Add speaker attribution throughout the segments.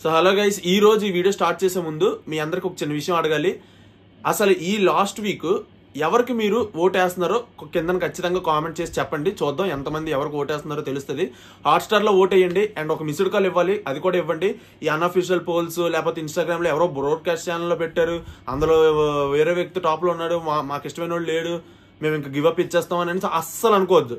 Speaker 1: So hello guys, ఈ రోజు ఈ వీడియో స్టార్ట్ చేసే ముందు మీ అందరికి ఒక చిన్న విషయం అడగాలి. అసలు ఈ లాస్ట్ వీక్ ఎవరికి మీరు ఓటేస్తున్నారో కింద ఖచ్చితంగా కామెంట్ చేసి చెప్పండి. చూద్దాం ఎంతమంది ఎవరికి ఓటేస్తున్నారో తెలుస్తుంది. హాట్స్టార్ లో ఓట్ వేయండి అండ్ ఒక మిస్డ్ కాల్ ఇవ్వాలి, అది కూడా ఇవ్వండి. ఈ అన్అఫీషియల్ పోల్స్ లేకపోతే ఇన్స్టాగ్రామ్ లో ఎవరో బ్రాడ్కాస్ట్ ఛానల్లో పెట్టారు, అందులో వేరే వ్యక్తి టాప్ లో ఉన్నాడు, మాకు ఇష్టమైన వాడు లేడు, మేము ఇంకా గివ్ అప్ ఇచ్చేస్తాం అని అస్సలు అనుకోవద్దు.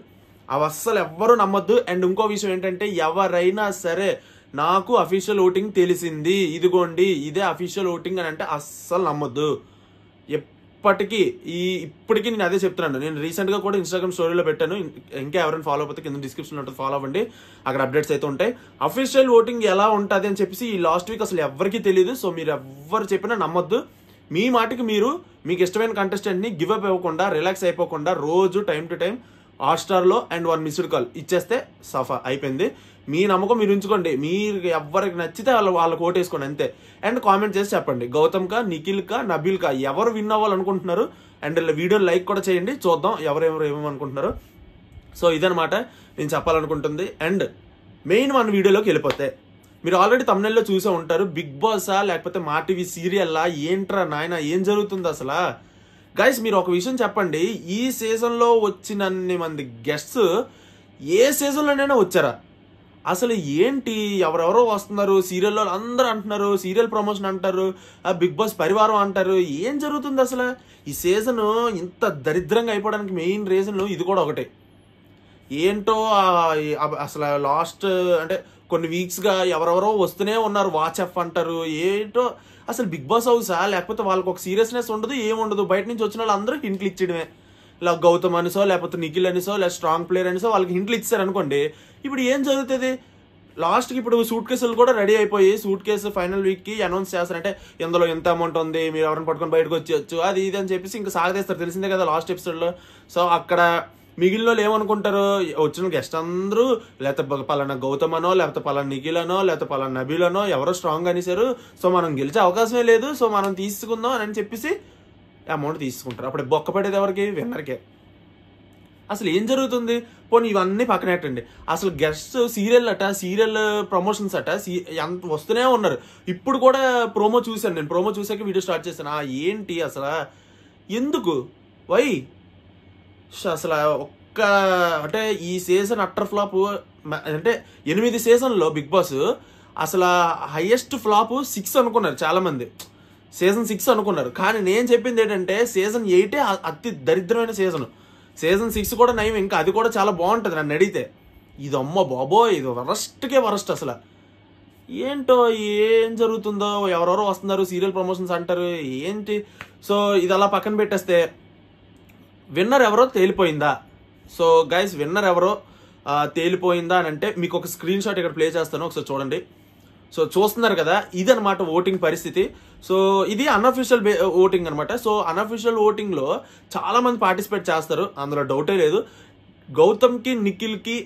Speaker 1: అవి అస్సలు ఎవ్వరూ నమ్మొద్దు. అండ్ ఇంకో విషయం ఏంటంటే, ఎవరైనా సరే నాకు అఫీషియల్ ఓటింగ్ తెలిసింది, ఇదిగోండి ఇదే అఫీషియల్ ఓటింగ్ అని అంటే అస్సలు నమ్మొద్దు. ఇప్పటికీ నేను అదే చెప్తున్నాను. నేను రీసెంట్ గా కూడా ఇన్స్టాగ్రామ్ స్టోరీలో పెట్టాను. ఇంకా ఎవరైనా ఫాలో అయిపోతే కింద డిస్క్రిప్షన్ ఉంటుంది, ఫాలో అవ్వండి. అక్కడ అప్డేట్స్ అయితే ఉంటాయి. అఫీషియల్ ఓటింగ్ ఎలా ఉంటుంది అని చెప్పేసి ఈ లాస్ట్ వీక్ అసలు ఎవరికి తెలియదు. సో మీరు ఎవ్వరు చెప్పినా నమ్మొద్దు. మీ మాటకి మీరు మీకు ఇష్టమైన కంటెస్టెంట్ ని గివ్ అప్ ఇవ్వకుండా, రిలాక్స్ అయిపోకుండా రోజు టైం టు టైం హాట్స్టార్ లో అండ్ 1 మిస్డ్ కాల్ ఇచ్చేస్తే సఫా అయిపోయింది. మీ నమ్మకం మీరు ఉంచుకోండి. మీరు ఎవరికి నచ్చితే వాళ్ళకి ఓటేసుకోండి అంతే. అండ్ కామెంట్ చేసి చెప్పండి, గౌతమ్ కా, నిఖిల్ కా, నబీల్ కా ఎవరు విన్ అవ్వాలనుకుంటున్నారు. అండ్ వీడియో లైక్ కూడా చేయండి, చూద్దాం ఎవరెవరు ఏమనుకుంటున్నారు. సో ఇదనమాట నేను చెప్పాలనుకుంటుంది. అండ్ మెయిన్ మన వీడియోలోకి వెళ్ళిపోతే, మీరు ఆల్రెడీ తమ్నెల్లో చూసే ఉంటారు. బిగ్ బాసా లేకపోతే మా టీవీ సీరియల్లా, ఏంట్రా నాయన ఏం జరుగుతుంది అసలు. గైస్ మీరు ఒక విషయం చెప్పండి, ఈ సీజన్ లో వచ్చినన్ని మంది గెస్ట్స్ ఏ సీజన్ లోనైనా వచ్చారా? అసలు ఏంటి, ఎవరెవరో వస్తున్నారు, సీరియల్లో అందరూ అంటున్నారు, సీరియల్ ప్రమోషన్ అంటారు, బిగ్ బాస్ పరివారం అంటారు. ఏం జరుగుతుంది అసలు? ఈ సీజన్ ఇంత దరిద్రంగా అయిపోవడానికి మెయిన్ రీజన్ ఇది కూడా ఒకటే. ఏంటో అసలు లాస్ట్ అంటే కొన్ని వీక్స్ గా ఎవరెవరో వస్తూనే ఉన్నారు. వాచ్ ఎఫ్ అంటారు, ఏంటో అసలు బిగ్ బాస్ హౌసా, లేకపోతే వాళ్ళకి ఒక సీరియస్నెస్ ఉండదు, ఏముండదు. బయట నుంచి వచ్చిన వాళ్ళు అందరూ హింట్లు ఇచ్చడమే. ఇలా గౌతమ్ అనిసో లేకపోతే నిఖిల్ అనిసో లేదా స్ట్రాంగ్ ప్లేయర్ అనిసో వాళ్ళకి హింట్లు ఇచ్చారు అనుకోండి. ఇప్పుడు ఏం జరుగుతుంది? లాస్ట్కి ఇప్పుడు సూట్ కేసులు కూడా రెడీ అయిపోయి, సూట్ కేసు ఫైనల్ వీక్ కి అనౌన్స్ చేస్తారంటే ఇందులో ఎంత అమౌంట్ ఉంది, మీరు ఎవరిని పట్టుకొని బయటకు వచ్చేయచ్చు, అది ఇది అని చెప్పేసి ఇంకా సాగదీస్తారు. తెలిసిందే కదా లాస్ట్ ఎపిసోడ్ లో. సో అక్కడ మిగిలిన వాళ్ళు ఏమనుకుంటారు, వచ్చిన గెస్ట్ అందరూ లేకపోతే పలానా గౌతమ్ అనో లేకపోతే పలానా నిఖిల్ అనో లేకపోతే పలానా నబీల్ అనో ఎవరో స్ట్రాంగ్ అనేసారు, సో మనం గెలిచే అవకాశమే లేదు, సో మనం తీసుకుందాం అని చెప్పేసి అమౌంట్ తీసుకుంటారు. అప్పుడు బొక్క పడేది ఎవరికి? విన్నర్కే. అసలు ఏం జరుగుతుంది? పోనీ ఇవన్నీ పక్కనెట్టండి. అసలు గెస్ట్ సీరియల్ అట, సీరియల్ ప్రమోషన్స్ అట వస్తూనే ఉన్నారు. ఇప్పుడు కూడా ప్రోమో చూశాను నేను. ప్రోమో చూసాక వీడియో స్టార్ట్ చేశాను. ఏంటి అసలు, ఎందుకు, వై? అసలు అంటే ఈ సీజన్ అట్టర్ ఫ్లాప్. అంటే 8 సీజన్లో బిగ్ బాస్ అసలు హైయెస్ట్ ఫ్లాప్ 6 అనుకున్నారు చాలా మంది. సీజన్ 6 అనుకున్నారు. కానీ నేను చెప్పింది ఏంటంటే సీజన్ 8 అతి దరిద్రమైన సీజన్. సీజన్ 6 కూడా నయం, ఇంకా అది కూడా చాలా బాగుంటుంది నన్ను అడిగితే. ఇది అమ్మ బాబోయ్, ఇది వరస్ట్కే వరస్ట్ అసలు. ఏంటో ఏం జరుగుతుందో, ఎవరెవరో వస్తున్నారు, సీరియల్ ప్రమోషన్స్ అంటారు, ఏంటి. సో ఇది అలా పక్కన పెట్టేస్తే విన్నర్ ఎవరో తేలిపోయిందా? సో గైస్ విన్నర్ ఎవరో తేలిపోయిందా అని అంటే మీకు ఒక స్క్రీన్ షాట్ ఇక్కడ ప్లే చేస్తాను, ఒకసారి చూడండి. సో చూస్తున్నారు కదా, ఇదనమాట ఓటింగ్ పరిస్థితి. సో ఇది అన్అఫీషియల్ ఓటింగ్ అనమాట. సో అన్అఫీషియల్ ఓటింగ్ లో చాలా మంది పార్టిసిపేట్ చేస్తారు, అందులో డౌటే లేదు. గౌతమ్ కి, నిఖిల్ కి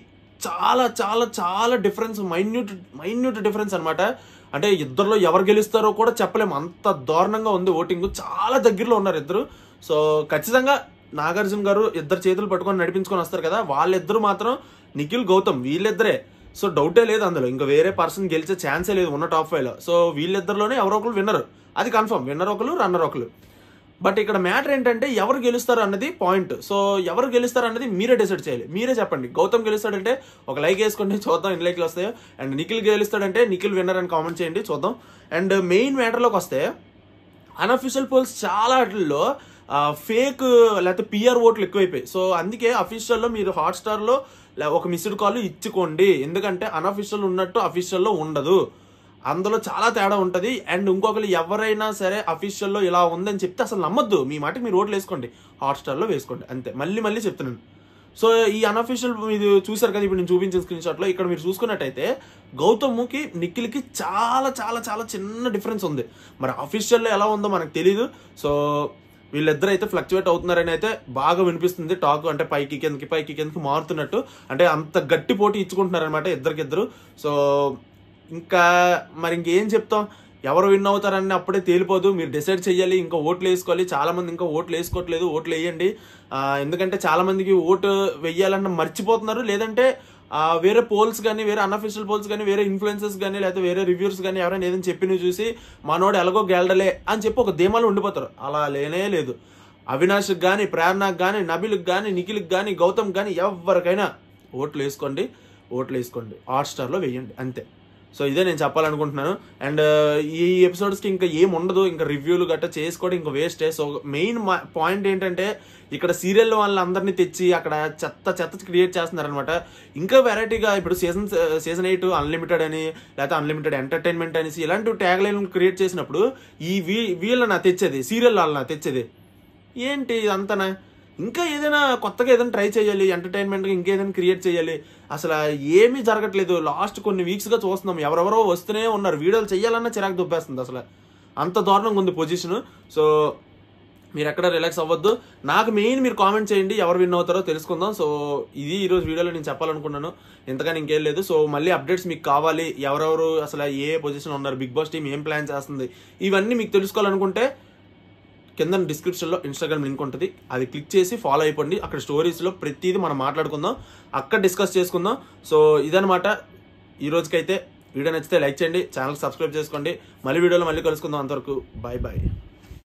Speaker 1: చాలా చాలా చాలా డిఫరెన్స్, మైన్యూట్ డిఫరెన్స్ అనమాట. అంటే ఇద్దరులో ఎవరు గెలుస్తారో కూడా చెప్పలేము, అంత దారుణంగా ఉంది ఓటింగ్. చాలా దగ్గరలో ఉన్నారు ఇద్దరు. సో ఖచ్చితంగా నాగార్జున గారు ఇద్దరు చేతులు పట్టుకొని నడిపించుకొని వస్తారు కదా, వాళ్ళిద్దరు మాత్రం నిఖిల్, గౌతమ్ వీళ్ళిద్దరే. సో డౌటే లేదు అందులో, ఇంకా వేరే పర్సన్ గెలిచే ఛాన్సే లేదు ఉన్న టాప్ 5 లో. సో వీళ్ళిద్దరిలోనే ఎవరో ఒకరు విన్నర్, అది కన్ఫర్మ్. విన్నర్ ఒకరు, రన్నర్ ఒకరు. బట్ ఇక్కడ మ్యాటర్ ఏంటంటే ఎవరు గెలుస్తారు అన్నది పాయింట్. సో ఎవరు గెలుస్తారు అన్నది మీరే డిసైడ్ చేయాలి, మీరే చెప్పండి. గౌతమ్ గెలుస్తాడంటే ఒక లైక్ వేసుకోండి, చూద్దాం ఎన్ని లైక్లు వస్తాయో. అండ్ నిఖిల్ గెలుస్తాడంటే నిఖిల్ విన్నర్ అని కామెంట్ చేయండి, చూద్దాం. అండ్ మెయిన్ మ్యాటర్లోకి వస్తే, అన్అఫీషియల్ పోల్స్ చాలా వాటిల్లో ఫేక్ లేకపోతే పిఆర్ ఓట్లు ఎక్కువైపోయాయి. సో అందుకే అఫీషియల్లో మీరు హాట్స్టార్లో ఒక మిస్డ్ కాల్ ఇచ్చుకోండి, ఎందుకంటే అన్అఫీషియల్ ఉన్నట్టు అఫీషియల్లో ఉండదు, అందులో చాలా తేడా ఉంటుంది. అండ్ ఇంకొకరు ఎవరైనా సరే అఫీషియల్లో ఇలా ఉందని చెప్తే అసలు నమ్మొద్దు. మీ మాటకి మీరు ఓట్లు వేసుకోండి, హాట్స్టార్లో వేసుకోండి అంతే. మళ్ళీ చెప్తున్నాను. సో ఈ అన్అఫీషియల్ మీరు చూసారు కదా, ఇప్పుడు నేను చూపించిన స్క్రీన్ షాట్ లో ఇక్కడ మీరు చూసుకున్నట్టయితే గౌతమ్కి, నిఖిల్కి చాలా చాలా చాలా చిన్న డిఫరెన్స్ ఉంది. మరి అఫీషియల్లో ఎలా ఉందో మనకు తెలీదు. సో వీళ్ళిద్దరు అయితే ఫ్లక్చువేట్ అవుతున్నారని అయితే బాగా వినిపిస్తుంది టాక్. అంటే పైకి కిందకి మారుతున్నట్టు, అంటే అంత గట్టి పోటీ ఇచ్చుకుంటున్నారు అనమాట ఇద్దరికిద్దరు. సో ఇంకా మరి ఇంకేం చెప్తాం, ఎవరు విన్ అవుతారని అప్పుడే తేలిపోదు, మీరు డిసైడ్ చేయాలి. ఇంకా ఓట్లు వేసుకోవాలి. చాలా మంది ఇంకా ఓట్లు వేసుకోవట్లేదు, ఓట్లు వేయండి. ఎందుకంటే చాలా మందికి ఓటు వెయ్యాలన్న మర్చిపోతున్నారు, లేదంటే వేరే పోల్స్ కానీ, వేరే అన్అఫిషియల్ పోల్స్ కానీ, వేరే ఇన్ఫ్లుయెన్సర్స్ కానీ, లేకపోతే వేరే రివ్యూర్స్ కానీ ఎవరైనా ఏదైనా చెప్పినవి చూసి మనోడు ఎలాగో గెలడలే అని చెప్పి ఒక ధీమాలో ఉండిపోతారు. అలా లేనే లేదు. అవినాష్కి కానీ, ప్రేరణకు కానీ, నబిల్కి కానీ, నిఖిల్కి కానీ, గౌతమ్ కానీ ఎవరికైనా ఓట్లు వేసుకోండి. హాట్‌స్టార్లో వేయండి అంతే. సో ఇదే నేను చెప్పాలనుకుంటున్నాను. అండ్ ఈ ఎపిసోడ్స్కి ఇంకా ఏం ఉండదు, ఇంకా రివ్యూలు గట్రా చేసుకోవడం ఇంకా వేస్టే. సో మెయిన్ పాయింట్ ఏంటంటే ఇక్కడ సీరియల్ వాళ్ళందరినీ తెచ్చి అక్కడ చెత్త క్రియేట్ చేస్తున్నారనమాట. ఇంకా వెరైటీగా ఇప్పుడు సీజన్ 8 అన్లిమిటెడ్ అని, లేకపోతే అన్లిమిటెడ్ ఎంటర్టైన్మెంట్ అనేసి ఇలాంటి ట్యాగ్ లైన్ క్రియేట్ చేసినప్పుడు ఈ వీళ్ళని తెచ్చేది, సీరియల్ వాళ్ళని తెచ్చేది ఏంటి ఇదంతనా? ఇంకా ఏదైనా కొత్తగా ఏదైనా ట్రై చేయాలి, ఎంటర్టైన్మెంట్గా ఇంకేదైనా క్రియేట్ చేయాలి. అసలు ఏమీ జరగట్లేదు. లాస్ట్ కొన్ని వీక్స్గా చూస్తున్నాం, ఎవరెవరో వస్తూనే ఉన్నారు. వీడియోలు చేయాలన్నా చిరాకు దుబ్బేస్తుంది. అసలు అంత దారుణంగా ఉంది పొజిషన్. సో మీరు ఎక్కడ రిలాక్స్ అవ్వద్దు. నాకు మెయిన్ మీరు కామెంట్ చేయండి, ఎవరు విన్ అవుతారో తెలుసుకుందాం. సో ఇది ఈరోజు వీడియోలో నేను చెప్పాలనుకున్నాను, ఇంతకని ఇంకేం లేదు. సో మళ్ళీ అప్డేట్స్ మీకు కావాలి, ఎవరెవరు అసలు ఏ పొజిషన్ ఉన్నారు, బిగ్ బాస్ టీం ఏం ప్లాన్ చేస్తుంది, ఇవన్నీ మీకు తెలుసుకోవాలనుకుంటే కింద డిస్క్రిప్షన్లో ఇన్స్టాగ్రామ్ లింక్ ఉంటుంది, అది క్లిక్ చేసి ఫాలో అయిపోండి. అక్కడ స్టోరీస్లో ప్రతిదీ మనం మాట్లాడుకుందాం, అక్కడ డిస్కస్ చేసుకుందాం. సో ఇదనమాట ఈ రోజుకైతే. వీడియో నచ్చితే లైక్ చేయండి, ఛానల్ సబ్స్క్రైబ్ చేసుకోండి. మళ్ళీ వీడియోలో మళ్ళీ కలుసుకుందాం. అంతవరకు బాయ్.